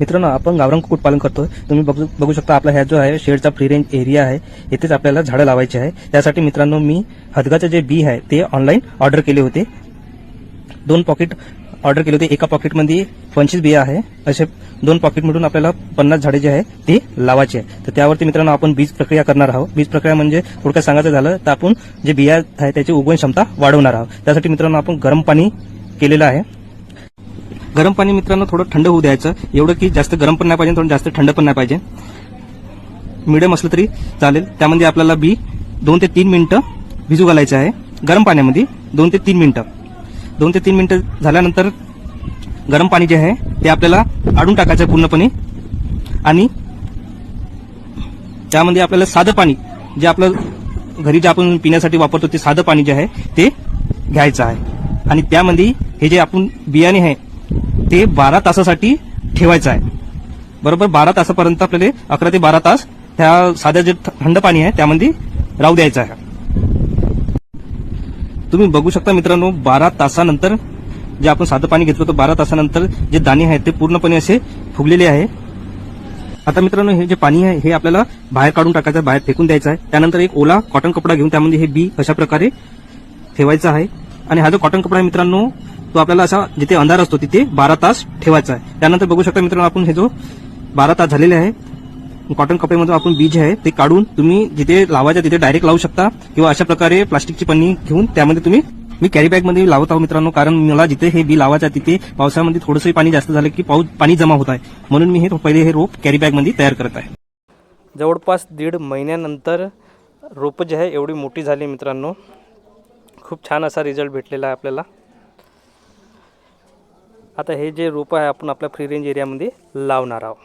मित्रांनो, आपण गावरान कुक्कुटपालन करतोय. तुम्ही बघू शकता आपला ह्या जो आहे शेडचा फ्री रेंज एरिया आहे. इथेच आपल्याला झाडं लावायची आहे. त्यासाठी मित्रांनो मी हदगाचे जे बी आहे ते ऑनलाईन ऑर्डर केले होते. 2 पॉकेट ऑर्डर केले होते. एका पॉकेटमध्ये 25 बिया आहे. असे 2 पॉकेट मिळून आपल्याला 50 झाडे जे आहे ते लावायचे आहे. तर त्यावरती मित्रांनो आपण बीज प्रक्रिया करणार आहोत. बीज प्रक्रिया म्हणजे थोडक्यात सांगायचं झालं तर आपण जे बिया आहे त्याची उगवण क्षमता वाढवणार आहोत. त्यासाठी मित्रांनो आपण गरम पाणी केलेलं आहे. गरम पाणी मित्रांनो थोडं थंड होऊ द्यायचं. एवढं की जास्त गरम पण नाही पाहिजे, थोडं जास्त थंड पण नाही पाहिजे. मीडियम असलं तरी चालेल. त्यामध्ये आपल्याला बी 2 ते 3 मिनिटं भिजू घालायचं आहे गरम पाण्यामध्ये. 2 ते 3 मिनिटं झाल्यानंतर गरम पाणी जे आहे ते आपल्याला काढून टाकायचं आहे पूर्णपणे. आणि त्यामध्ये आपल्याला साधं पाणी जे आपलं घरी जे आपण पिण्यासाठी वापरतो ते साधं पाणी जे आहे ते घ्यायचं आहे. आणि त्यामध्ये हे जे आपण बियाणे आहे ते 12 तासासाठी ठेवायचं आहे. बरोबर 12 तासापर्यंत आपल्याला 11 ते 12 तास त्या साधं जे थंड पाणी आहे त्यामध्ये राहू द्यायचं आहे. तुम्ही बघू शकता मित्रांनो 12 तासानंतर जे आपण साधं पाणी घेतलं होतं 12 तासानंतर जे दाणे आहेत ते पूर्णपणे असे फुगलेले आहे. आता मित्रांनो हे जे पाणी आहे हे आपल्याला बाहेर काढून टाकायचं आहे, बाहेर फेकून द्यायचं आहे. त्यानंतर एक ओला कॉटन कपडा घेऊन त्यामध्ये हे बी अशा प्रकारे ठेवायचं आहे. आणि हा जो कॉटन कपडा आहे मित्रांनो तो आपल्याला असा जिथे अंधार असतो तिथे 12 तास ठेवायचा आहे. त्यानंतर बघू शकता मित्रांनो आपण हे जो 12 तास झालेले आहे कॉटन कपड्यामध्ये आपण बीज आहे ते काढून तुम्ही जिथे लावायचं तिथे डायरेक्ट लावू शकता किंवा अशा प्रकारे प्लास्टिकची पन्नी घेऊन त्यामध्ये तुम्ही मी कॅरी बॅग मध्ये लावत आहो मित्रांनो. कारण मला जिथे हे बी लावायचं आहे तिथे पावसामध्ये थोडंसं पाणी जास्त झालं की पाणी जमा होत आहे. म्हणून मी हे पहिले हे रोप कॅरी बॅग मध्ये तयार करत आहे. जवळपास 1.5 महिन्यानंतर रोप जे आहे एवढी मोठी झाली मित्रांनो. खूप छान असा रिझल्ट भेटलेला आहे आपल्याला. आता हे जे रोप आहे आपण आपल्या फ्री रेंज एरियामध्ये लावणार आहोत.